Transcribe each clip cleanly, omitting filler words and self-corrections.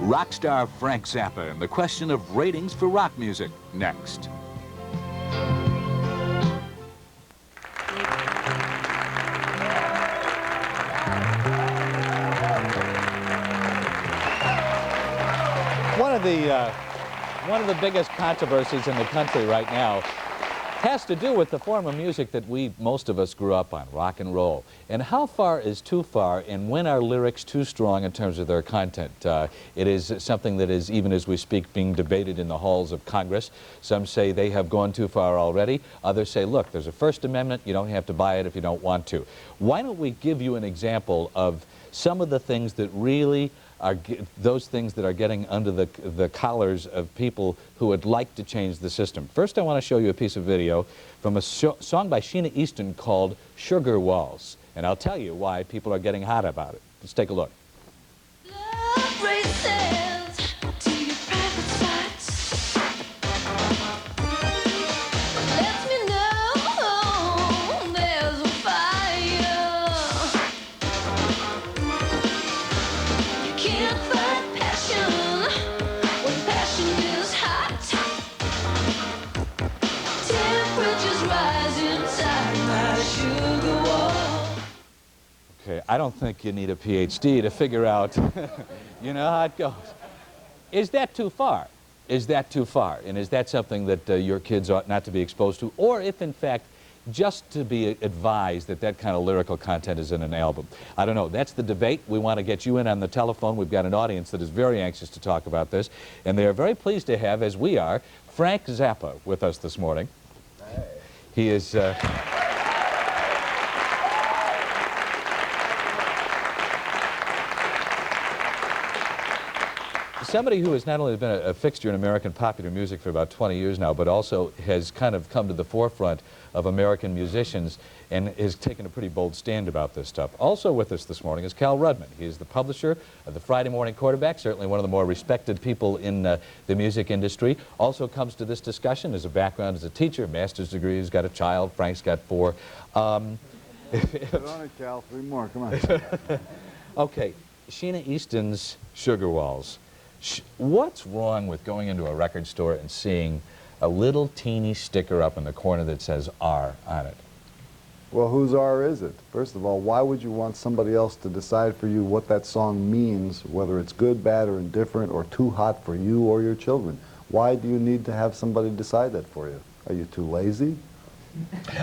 Rock star Frank Zappa and the question of ratings for rock music, next. One of the biggest controversies in the country right now has to do with the form of music that most of us grew up on, rock and roll. And how far is too far, and when are lyrics too strong in terms of their content? It is something that is, even as we speak, being debated in the halls of Congress. Some say they have gone too far already. Others say, look, there's a First Amendment, you don't have to buy it if you don't want to. Why don't we give you an example of some of the things that really are those things that are getting under the collars of people who would like to change the system. First, I want to show you a piece of video from a song by Sheena Easton called Sugar Walls. And I'll tell you why people are getting hot about it. Let's take a look. Love races to your private sites. Lets me know there's a fire. You can't fight passion when passion is hot. Temperatures rise inside my sugar wall. Okay, I don't think you need a PhD to figure out, you know how it goes. Is that too far? Is that too far? And is that something that your kids ought not to be exposed to? Or if, in fact, just to be advised that that kind of lyrical content is in an album? I don't know. That's the debate. We want to get you in on the telephone. We've got an audience that is very anxious to talk about this. And they are very pleased to have, as we are, Frank Zappa with us this morning. Hey. He is... somebody who has not only been a fixture in American popular music for about 20 years now, but also has kind of come to the forefront of American musicians and has taken a pretty bold stand about this stuff. Also with us this morning is Cal Rudman. He is the publisher of the Friday Morning Quarterback, certainly one of the more respected people in the music industry. Also comes to this discussion as a background as a teacher, master's degree, he's got a child, Frank's got 4. Get on it, Cal. 3 more, come on. Okay, Sheena Easton's Sugar Walls. What's wrong with going into a record store and seeing a little teeny sticker up in the corner that says R on it? Well, whose R is it? First of all, why would you want somebody else to decide for you what that song means, whether it's good, bad, or indifferent, or too hot for you or your children? Why do you need to have somebody decide that for you? Are you too lazy?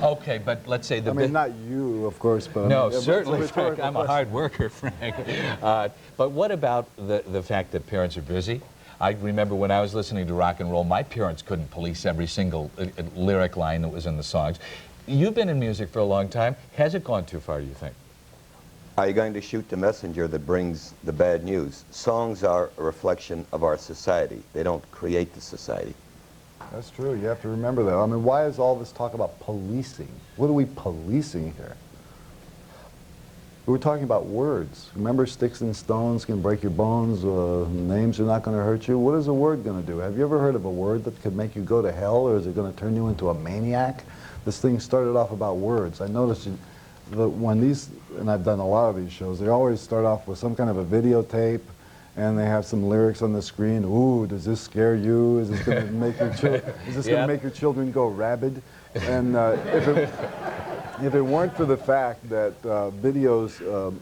Okay, but let's say the... I mean, not you, of course, but... No, I mean, certainly, Frank. I'm a hard worker, Frank. But what about the fact that parents are busy? I remember when I was listening to rock and roll, my parents couldn't police every single lyric line that was in the songs. You've been in music for a long time. Has it gone too far, do you think? Are you going to shoot the messenger that brings the bad news? Songs are a reflection of our society. They don't create the society. That's true. You have to remember that. I mean, why is all this talk about policing? What are we policing here? We were talking about words. Remember, sticks and stones can break your bones, names are not going to hurt you. What is a word going to do? Have you ever heard of a word that could make you go to hell, or is it going to turn you into a maniac? This thing started off about words. I noticed that when these, and I've done a lot of these shows, they always start off with some kind of a videotape, and they have some lyrics on the screen. Ooh, does this scare you? Is this going to make your going to make your children go rabid? And if it weren't for the fact that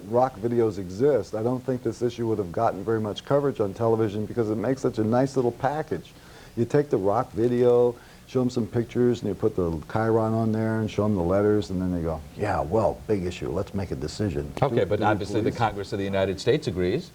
rock videos exist, I don't think this issue would have gotten very much coverage on television, because it makes such a nice little package. You take the rock video, show them some pictures, and you put the chyron on there and show them the letters, and then they go, yeah, well, big issue, let's make a decision. Okay, but obviously the Congress of the United States agrees.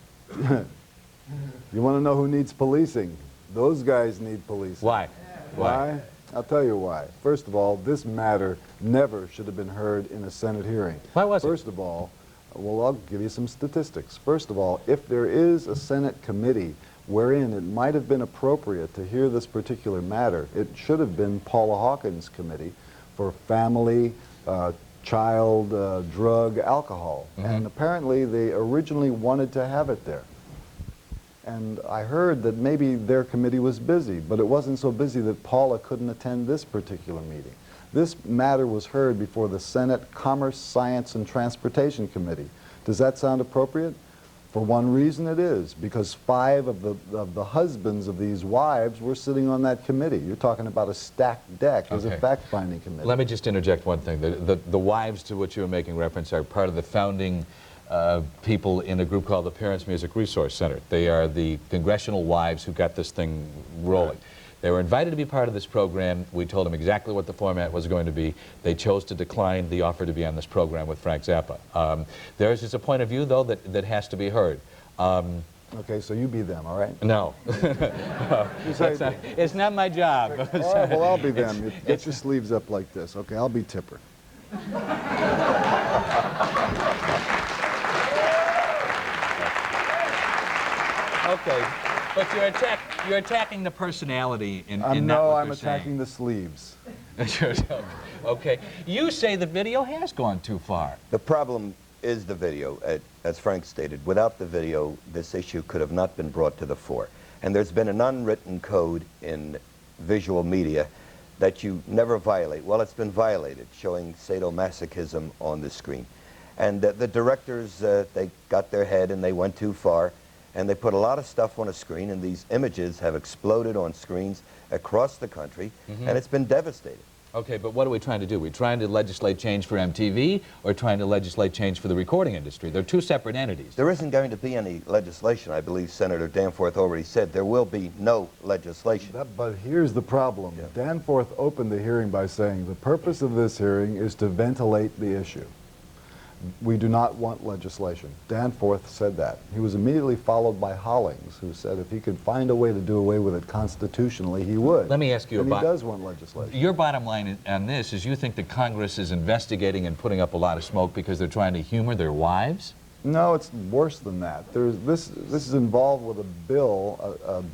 You want to know who needs policing? Those guys need policing. Why? Why? I'll tell you why. First of all, this matter never should have been heard in a Senate hearing. Why was it? First of all, well, I'll give you some statistics. First of all, if there is a Senate committee wherein it might have been appropriate to hear this particular matter, it should have been Paula Hawkins' committee for family, child, drug, alcohol. And apparently they originally wanted to have it there. And I heard that maybe their committee was busy, but it wasn't so busy that Paula couldn't attend this particular meeting. This matter was heard before the Senate Commerce, Science, and Transportation Committee. Does that sound appropriate? For one reason it is, because 5 of the husbands of these wives were sitting on that committee. You're talking about a stacked deck as a fact-finding committee. Let me just interject one thing. The wives to which you were making reference are part of the founding people in a group called the Parents Music Resource Center. They are the congressional wives who got this thing rolling. Right. They were invited to be part of this program. We told them exactly what the format was going to be. They chose to decline the offer to be on this program with Frank Zappa. Theirs is a point of view, though, that has to be heard. Okay, so you be them, all right? No. It's not my job. All right, well, I'll be them. Get your sleeves up like this. Okay, I'll be Tipper. Okay, but you're attacking the personality in not No, what I'm they're attacking the sleeves. Okay, you say the video has gone too far. The problem is the video, as Frank stated. Without the video, this issue could have not been brought to the fore. And there's been an unwritten code in visual media that you never violate. Well, it's been violated, showing sadomasochism on the screen. And the directors, they got their head and they went too far, and they put a lot of stuff on a screen, and these images have exploded on screens across the country, and it's been devastating. Okay, but what are we trying to do? We're trying to legislate change for MTV or trying to legislate change for the recording industry? They're two separate entities. There isn't going to be any legislation. I believe Senator Danforth already said there will be no legislation. But here's the problem. Yeah. Danforth opened the hearing by saying the purpose of this hearing is to ventilate the issue. We do not want legislation. Danforth said that. He was immediately followed by Hollings, who said if he could find a way to do away with it constitutionally, he would. Let me ask you about... He does want legislation. Your bottom line on this is you think that Congress is investigating and putting up a lot of smoke because they're trying to humor their wives? No, it's worse than that. This is involved with a bill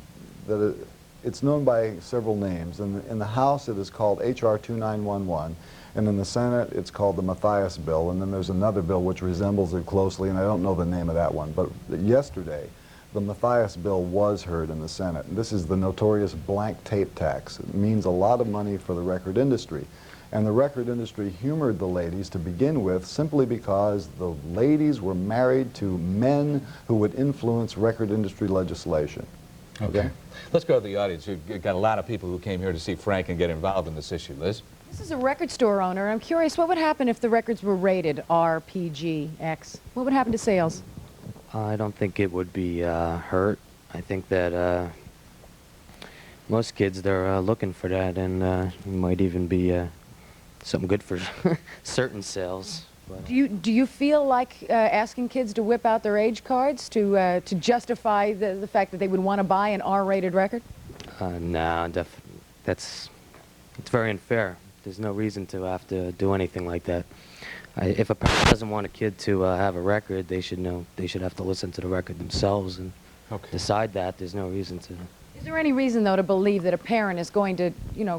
it's known by several names. In the House, it is called H.R. 2911. And in the Senate, it's called the Mathias Bill, and then there's another bill which resembles it closely, and I don't know the name of that one. But yesterday, the Mathias Bill was heard in the Senate. And this is the notorious blank tape tax. It means a lot of money for the record industry. And the record industry humored the ladies to begin with simply because the ladies were married to men who would influence record industry legislation. Okay. Let's go to the audience. We've got a lot of people who came here to see Frank and get involved in this issue. Liz? This is a record store owner. I'm curious, what would happen if the records were rated R, P, G, X? What would happen to sales? I don't think it would be hurt. I think that most kids, they're looking for that, and it might even be something good for certain sales. But, do you feel like asking kids to whip out their age cards to justify the fact that they would want to buy an R-rated record? No, it's very unfair. There's no reason to have to do anything like that. If a parent doesn't want a kid to have a record, they should know. They should have to listen to the record themselves and decide that. There's no reason to. Is there any reason, though, to believe that a parent is going to,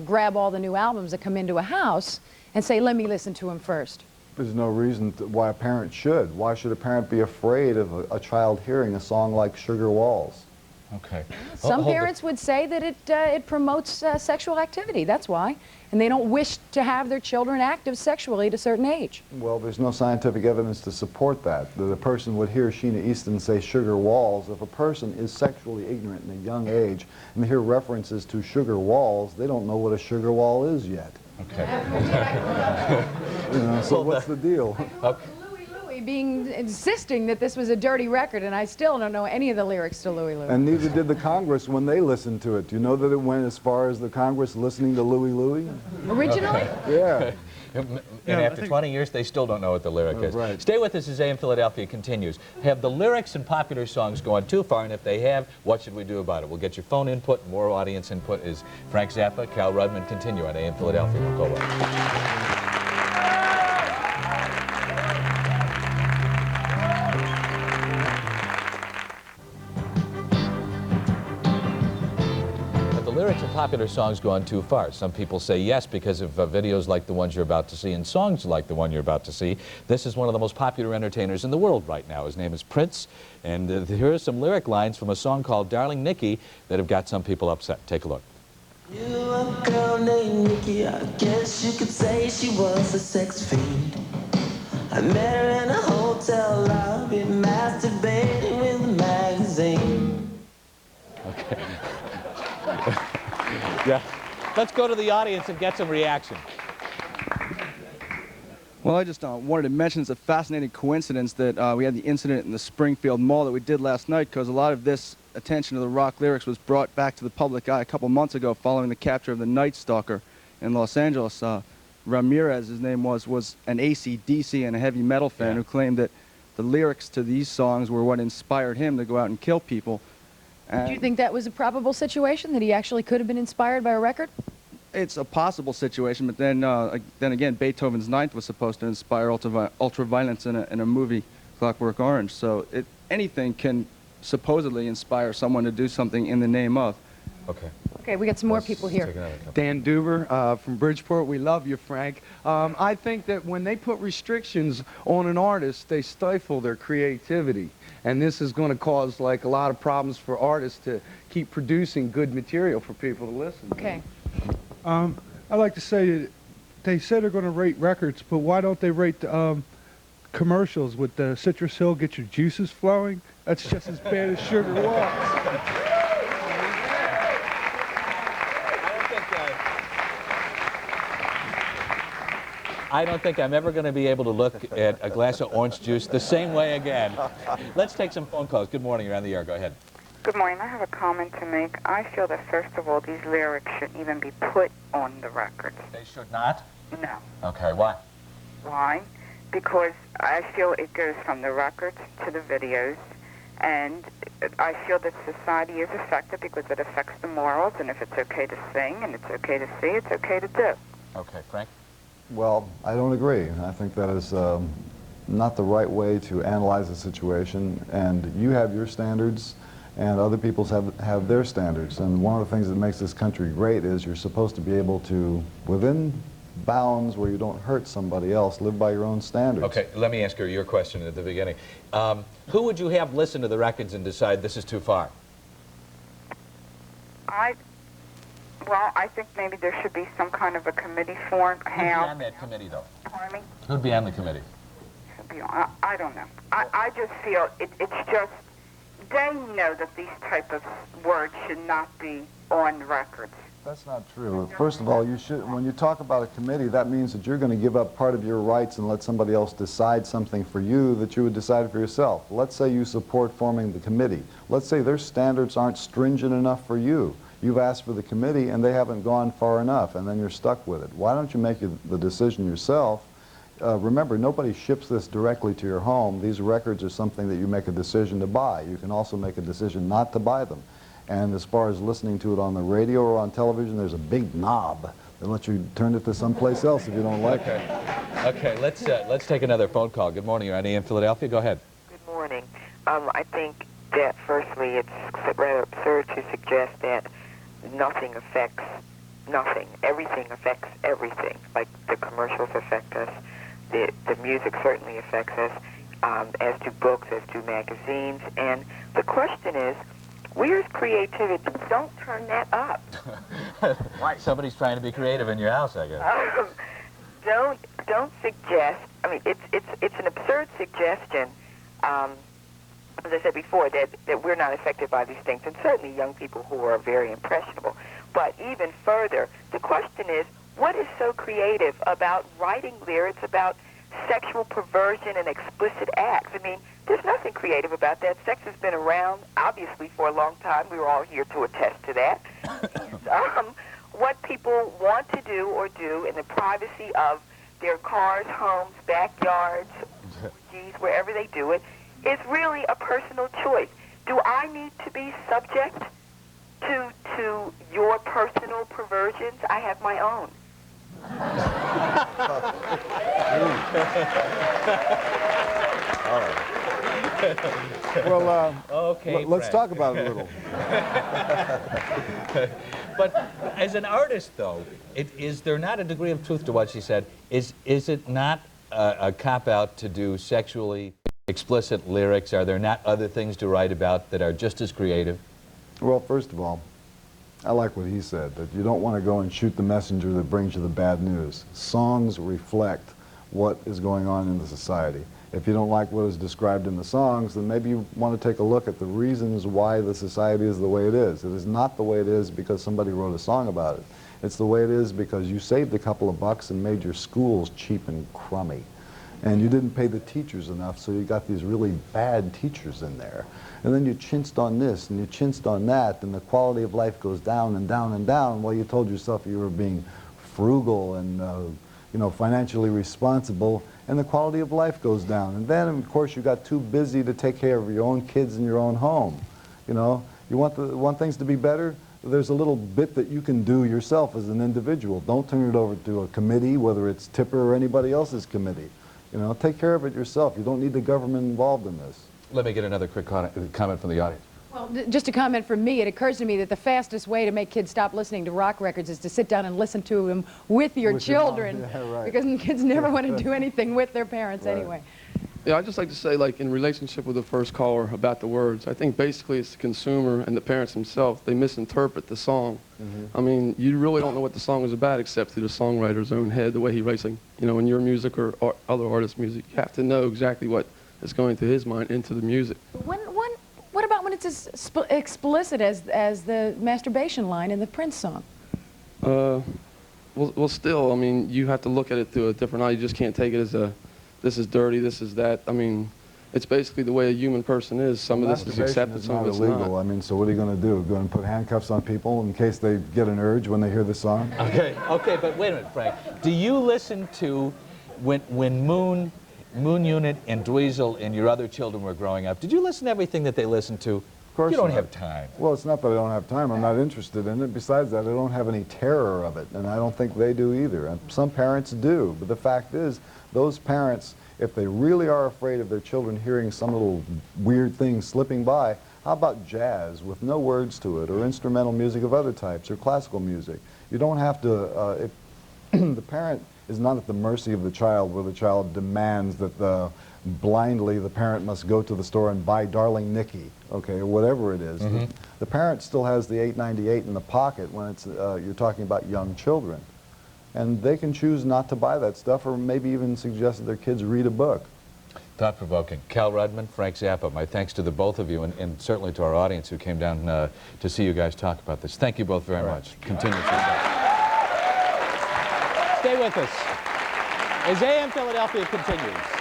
grab all the new albums that come into a house and say, let me listen to them first? There's no reason why a parent should. Why should a parent be afraid of a child hearing a song like Sugar Walls? Okay. Some parents would say that it promotes sexual activity. That's why. And they don't wish to have their children active sexually at a certain age. Well, there's no scientific evidence to support that. That a person would hear Sheena Easton say sugar walls. If a person is sexually ignorant in a young age and they hear references to sugar walls, they don't know what a sugar wall is yet. Okay. So what's the deal? Okay. Insisting that this was a dirty record, and I still don't know any of the lyrics to Louie Louie. And neither did the Congress when they listened to it. Do you know that it went as far as the Congress listening to Louie Louie? Originally? Yeah. And after 20 years, they still don't know what the lyric is. Right. Stay with us as AM Philadelphia continues. Have the lyrics and popular songs gone too far? And if they have, what should we do about it? We'll get your phone input. More audience input is Frank Zappa, Cal Rudman. Continue on AM Philadelphia. We'll go away. Lyrics of popular songs gone too far. Some people say yes because of videos like the ones you're about to see and songs like the one you're about to see. This is one of the most popular entertainers in the world right now. His name is Prince, and here are some lyric lines from a song called Darling Nikki that have got some people upset. Take a look. You a girl named Nikki, I guess you could say she was a sex fiend. I met her in a hotel lobby, masturbating with Yeah. Let's go to the audience and get some reaction. Well, I just wanted to mention it's a fascinating coincidence that we had the incident in the Springfield Mall that we did last night, because a lot of this attention to the rock lyrics was brought back to the public eye a couple months ago following the capture of the Night Stalker in Los Angeles. Ramirez, his name was an AC/DC and a heavy metal fan who claimed that the lyrics to these songs were what inspired him to go out and kill people. Do you think that was a probable situation, that he actually could have been inspired by a record? It's a possible situation, but then again, Beethoven's Ninth was supposed to inspire ultra-violence in a movie, Clockwork Orange. So anything can supposedly inspire someone to do something in the name of. Okay. Okay, we got some more people here. Dan Duber from Bridgeport. We love you, Frank. I think that when they put restrictions on an artist, they stifle their creativity. And this is going to cause like a lot of problems for artists to keep producing good material for people to listen to. Okay. I'd like to say that they said they're going to rate records, but why don't they rate the commercials with the Citrus Hill, get your juices flowing? That's just as bad as Sugar Walks. I don't think I'm ever going to be able to look at a glass of orange juice the same way again. Let's take some phone calls. Good morning. You're on the air. Go ahead. Good morning. I have a comment to make. I feel that, first of all, these lyrics shouldn't even be put on the records. They should not? No. Okay. Why? Why? Because I feel it goes from the records to the videos, and I feel that society is affected because it affects the morals, and if it's okay to sing and it's okay to see, it's okay to do. Okay. Frank? Well, I don't agree. I think that is not the right way to analyze the situation, and you have your standards and other people have their standards, and one of the things that makes this country great is you're supposed to be able to, within bounds where you don't hurt somebody else, live by your own standards. Okay, let me ask you your question at the beginning. Who would you have listen to the records and decide this is too far? Well, I think maybe there should be some kind of a committee formed. Who'd be on that committee, though? Pardon me? Who'd be on the committee? I don't know. I just feel it's just, they know that these type of words should not be on records. That's not true. First of all, when you talk about a committee, that means that you're going to give up part of your rights and let somebody else decide something for you that you would decide for yourself. Let's say you support forming the committee. Let's say their standards aren't stringent enough for you. You've asked for the committee and they haven't gone far enough, and then you're stuck with it. Why don't you make the decision yourself? Remember, nobody ships this directly to your home. These records are something that you make a decision to buy. You can also make a decision not to buy them. And as far as listening to it on the radio or on television, there's a big knob that lets you turn it to someplace else if you don't like it. Okay, let's take another phone call. Good morning. You're on in Philadelphia. Go ahead. Good morning. I think that, firstly, it's rather absurd to suggest that nothing affects nothing. Everything affects everything. Like the commercials affect us. The music certainly affects us, as do books, as do magazines. And the question is, where's creativity? Don't turn that up. Right. Somebody's trying to be creative in your house, I guess. Don't suggest. I mean, it's an absurd suggestion. As I said before, that we're not affected by these things, and certainly young people who are very impressionable. But even further, the question is, what is so creative about writing lyrics about sexual perversion and explicit acts? I mean, there's nothing creative about that. Sex has been around, obviously, for a long time. We were all here to attest to that. What people want to do or do in the privacy of their cars, homes, backyards, wherever they do it, is really a personal choice. Do I need to be subject to your personal perversions? I have my own. Well, okay, let's talk about it a little. But as an artist, though, is there not a degree of truth to what she said? Is it not a cop-out to do sexually explicit lyrics? Are there not other things to write about that are just as creative? Well, first of all, I like what he said, that you don't want to go and shoot the messenger that brings you the bad news. Songs reflect what is going on in the society. If you don't like what is described in the songs, then maybe you want to take a look at the reasons why the society is the way it is. It is not the way it is because somebody wrote a song about it. It's the way it is because you saved a couple of bucks and made your schools cheap and crummy. And you didn't pay the teachers enough, so you got these really bad teachers in there. And then you chinched on this and you chinched on that, and the quality of life goes down and down and down while you told yourself you were being frugal and you know, financially responsible, and the quality of life goes down. And then, of course, you got too busy to take care of your own kids in your own home. You know, you want things to be better? There's a little bit that you can do yourself as an individual. Don't turn it over to a committee, whether it's Tipper or anybody else's committee. You know, take care of it yourself. You don't need the government involved in this. Let me get another quick comment from the audience. Well, just a comment from me. It occurs to me that the fastest way to make kids stop listening to rock records is to sit down and listen to them with your children. Yeah, right. Because kids never want to do anything with their parents Right. anyway. Yeah, I'd just like to say, like, in relationship with the first caller about the words, I think basically it's the consumer and the parents themselves. They misinterpret the song. I mean, you really don't know what the song is about except through the songwriter's own head, the way he writes, like, you know, in your music or other artists' music. You have to know exactly what is going through his mind into the music. What about when it's as explicit as the masturbation line in the Prince song? Well, still, I mean, you have to look at it through a different eye. You just can't take it as a, this is dirty, this is that. I mean, it's basically the way a human person is. Some of this is accepted, some of it's illegal. not. I mean, so what are you going to do? Going to put handcuffs on people in case they get an urge when they hear the song? Okay, but wait a minute, Frank. Do you listen to, when Moon Unit and Dweezil and your other children were growing up, did you listen to everything that they listened to? Of course you don't not. have time. Well, it's not that I don't have time. I'm not interested in it. Besides that, I don't have any terror of it, and I don't think they do either. And some parents do, but the fact is, those parents, if they really are afraid of their children hearing some little weird thing slipping by, how about jazz with no words to it, or instrumental music of other types, or classical music? You don't have to, the parent is not at the mercy of the child, where the child demands that blindly the parent must go to the store and buy Darling Nikki, okay, or whatever it is. The parent still has the $8.98 in the pocket when it's, you're talking about young children. And they can choose not to buy that stuff, or maybe even suggest that their kids read a book. Thought-provoking. Cal Rudman, Frank Zappa, my thanks to the both of you, and certainly to our audience who came down to see you guys talk about this. Thank you both very much. Continue success. Stay with us as AM Philadelphia continues.